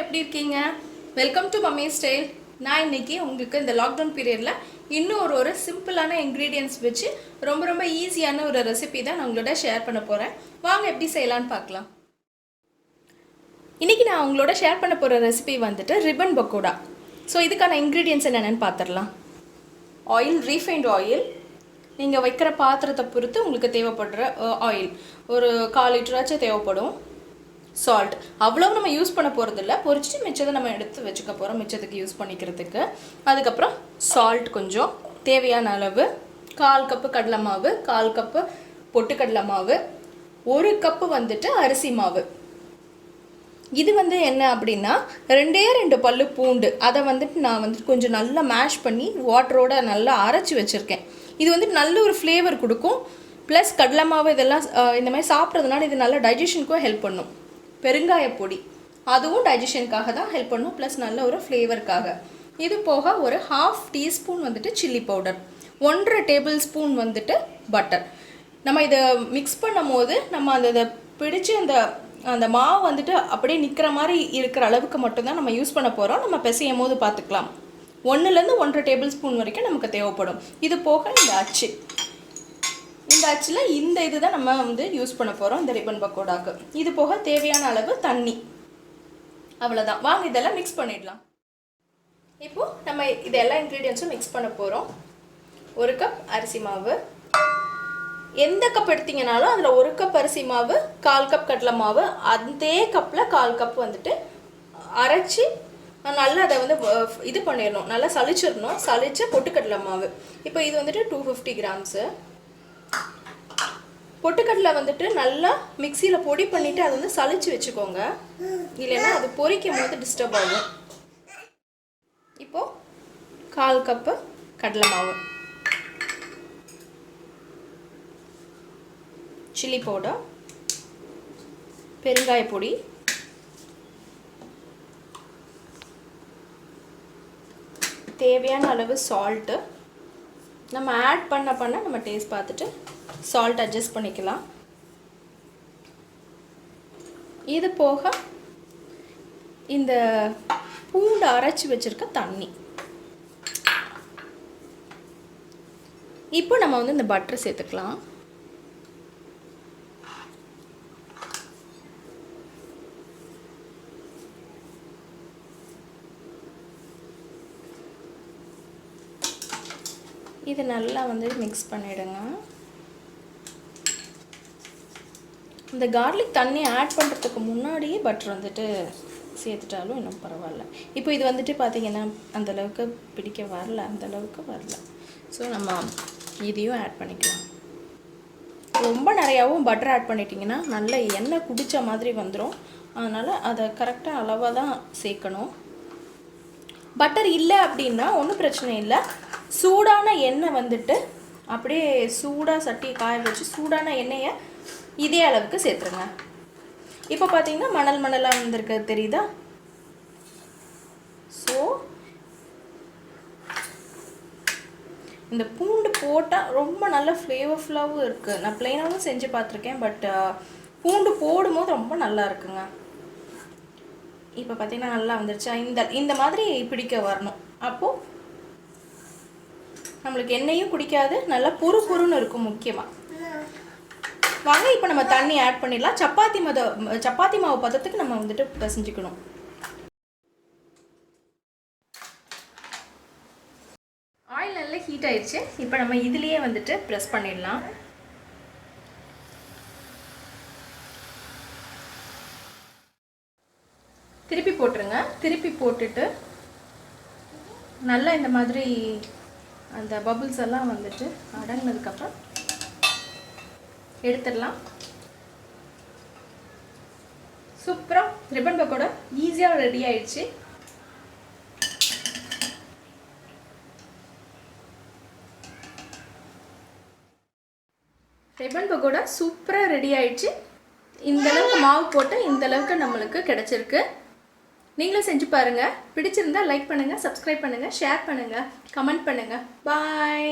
எல்லாரும் எப்படி இருக்கீங்க? Welcome to mummy style. நான் இன்னைக்கு உங்களுக்கு இந்த லாக்டவுன் பீரியடில் இன்னும் ஒரு சிம்பிளான இன்க்ரீடியன்ட்ஸ் வச்சு ரொம்ப ஈஸியான ஒரு ரெசிபி தான் நான் உங்களோட ஷேர் பண்ண போகிறேன். வாங்க எப்படி செய்யலான்னு பார்க்கலாம். இன்றைக்கி நான் உங்களோட ஷேர் பண்ண போகிற ரெசிபி வந்துட்டு ரிப்பன் பக்கோடா. ஸோ இதுக்கான இன்க்ரீடியன்ட்ஸ் என்னென்னு பார்த்துடலாம். ஆயில், ரீஃபைண்ட் ஆயில், நீங்கள் வைக்கிற பாத்திரத்தை பொறுத்து உங்களுக்கு தேவைப்படுற ஆயில் ஒரு 1/4 லிட்டராச்சும் தேவைப்படும். சால்ட் அவ்வளோ நம்ம யூஸ் பண்ண போகிறதில்ல, பொரிச்சிட்டு மிச்சத்தை நம்ம எடுத்து வச்சுக்க போகிறோம் மிச்சத்துக்கு யூஸ் பண்ணிக்கிறதுக்கு. அதுக்கப்புறம் சால்ட் கொஞ்சம் தேவையான அளவு, 1/4 கப்பு கடலை மாவு, 1/4 கப்பு பொட்டுக்கடலை மாவு, 1 கப்பு வந்துட்டு அரிசி மாவு. இது வந்து என்ன அப்படின்னா 2 பல்லு பூண்டு, அதை வந்துட்டு நான் வந்துட்டு கொஞ்சம் நல்லா மேஷ் பண்ணி வாட்டரோட நல்லா அரைச்சி வச்சுருக்கேன். இது வந்துட்டு நல்ல ஒரு ஃப்ளேவர் கொடுக்கும். ப்ளஸ் கடலை மாவு இதெல்லாம் இந்த மாதிரி சாப்பிட்றதுனால இது நல்லா டைஜஷனுக்கும் ஹெல்ப் பண்ணும். பெருங்காய பொடி, அதுவும் டைஜஷனுக்காக தான் ஹெல்ப் பண்ணும், ப்ளஸ் நல்ல ஒரு ஃப்ளேவருக்காக. இது போக ஒரு 1/2 டீஸ்பூன் வந்துட்டு சில்லி பவுடர், 1/2 டேபிள் ஸ்பூன் வந்துட்டு பட்டர். நம்ம இதை மிக்ஸ் பண்ணும் போது நம்ம அந்த பிடிச்சி அந்த மாவு வந்துட்டு அப்படியே நிற்கிற மாதிரி இருக்கிற அளவுக்கு மட்டும்தான் நம்ம யூஸ் பண்ண போகிறோம். நம்ம பிசையும் போது பார்த்துக்கலாம். 1லேருந்து 1/2 டேபிள் ஸ்பூன் வரைக்கும் நமக்கு தேவைப்படும். இது போக இந்த அச்சு, இந்த அச்சில் இந்த இது தான் நம்ம வந்து யூஸ் பண்ண போகிறோம் இந்த ரிப்பன் பக்கோடாக்கு. இது போக தேவையான அளவு தண்ணி, அவ்வளோதான். வாங்க இதெல்லாம் மிக்ஸ் பண்ணிடலாம். இப்போது நம்ம இது எல்லா இன்க்ரீடியன்ஸும் மிக்ஸ் பண்ண போகிறோம். 1 கப் அரிசி மாவு, எந்த கப் எடுத்தீங்கனாலும் அதில் 1 கப் அரிசி மாவு, 1/4 கப் கடலை மாவு, அதே கப்பில் 1/4 கப் வந்துட்டு அரைச்சி நல்லா அதை வந்து இது பண்ணிடணும், நல்லா சளிச்சிடணும். சளிச்ச பொட்டுக்கடலை மாவு. இப்போ இது வந்துட்டு 250 கிராம்ஸு. பொட்டுக்கடலை வந்துட்டு நல்லா மிக்சியில் பொடி பண்ணிவிட்டு அதை வந்து சளிச்சு வச்சுக்கோங்க, இல்லைன்னா அது பொரிக்கும் போது டிஸ்டர்ப் ஆகும். இப்போது 1/4 கப்பு கடலை மாவு, சில்லி பவுடர், பெருங்காய பொடி, தேவையான அளவு சால்ட்டு. நம்ம ஆட் பண்ண நம்ம டேஸ்ட் பார்த்துட்டு சால்ட் அட்ஜஸ்ட் பண்ணிக்கலாம். இது போக இந்த பூண்டு அரைச்சி வச்சிருக்க தண்ணி. இப்போ நம்ம வந்து இந்த பட்டர் சேர்த்துக்கலாம். இது நல்லா வந்து மிக்ஸ் பண்ணிவிடுங்க. இந்த கார்லிக் தண்ணி ஆட் பண்ணுறதுக்கு முன்னாடியே பட்டர் வந்துட்டு சேர்த்துட்டாலும் இன்னும் பரவாயில்ல. இப்போ இது வந்துட்டு பார்த்திங்கன்னா அந்தளவுக்கு பிடிக்க வரல, அந்தளவுக்கு வரல. ஸோ நம்ம இதையும் ஆட் பண்ணிக்கலாம். ரொம்ப நிறையாவும் பட்டர் ஆட் பண்ணிட்டிங்கன்னா நல்ல எண்ணெய் குடித்த மாதிரி வந்துடும். அதனால் அதை கரெக்டாக அளவாக தான் சேர்க்கணும். பட்டர் இல்லை அப்படின்னா ஒன்றும் பிரச்சனை இல்லை. சூடான எண்ணெய் வந்துட்டு அப்படியே சூடாக சட்டியை காய வச்சு சூடான எண்ணெயை இதே அளவுக்கு சேர்த்துருங்க. இப்போ பார்த்தீங்கன்னா மணலாக வந்திருக்கிறது தெரியுதா? ஸோ இந்த பூண்டு போட்டால் ரொம்ப நல்ல ஃப்ளேவர்ஃபுல்லாகவும் இருக்குது. நான் ப்ளைனாகவும் செஞ்சு பார்த்துருக்கேன், பட் பூண்டு போடும்போது ரொம்ப நல்லா இருக்குங்க. இப்போ பார்த்தீங்கன்னா நல்லா வந்துருச்சா? இந்த மாதிரி பிடிக்க வரணும். அப்போது நம்மளுக்கு எண்ணெயும் குடிக்காது, நல்லா பொறுன்னு இருக்கும். முக்கியமாக வாங்க இப்போ நம்ம தண்ணி ஆட் பண்ணிடலாம். சப்பாத்தி மாவு பதத்துக்கு நம்ம வந்துட்டு பிசைஞ்சிக்கணும். ஆயில் நல்லா ஹீட் ஆயிடுச்சு. இப்போ நம்ம இதுலேயே வந்துட்டு ப்ரெஸ் பண்ணிடலாம். திருப்பி போட்டுருங்க. திருப்பி போட்டுட்டு நல்லா இந்த மாதிரி அந்த பபுள்ஸ் எல்லாம் வந்துட்டு அடங்கினதுக்கப்புறம் எடுத்துடலாம். சூப்பராக ரிப்பன் பக்கோடா ஈஸியாக ரெடி ஆயிடுச்சு. ரிப்பன் பக்கோடா சூப்பராக ரெடி ஆயிடுச்சு. இந்தளவுக்கு மாவு போட்டு இந்தளவுக்கு நம்மளுக்கு கிடச்சிருக்கு. நீங்களும் செஞ்சு பாருங்கள். பிடிச்சிருந்தா லைக் பண்ணுங்கள், சப்ஸ்கிரைப் பண்ணுங்கள், ஷேர் பண்ணுங்கள், கமெண்ட் பண்ணுங்கள். பாய்.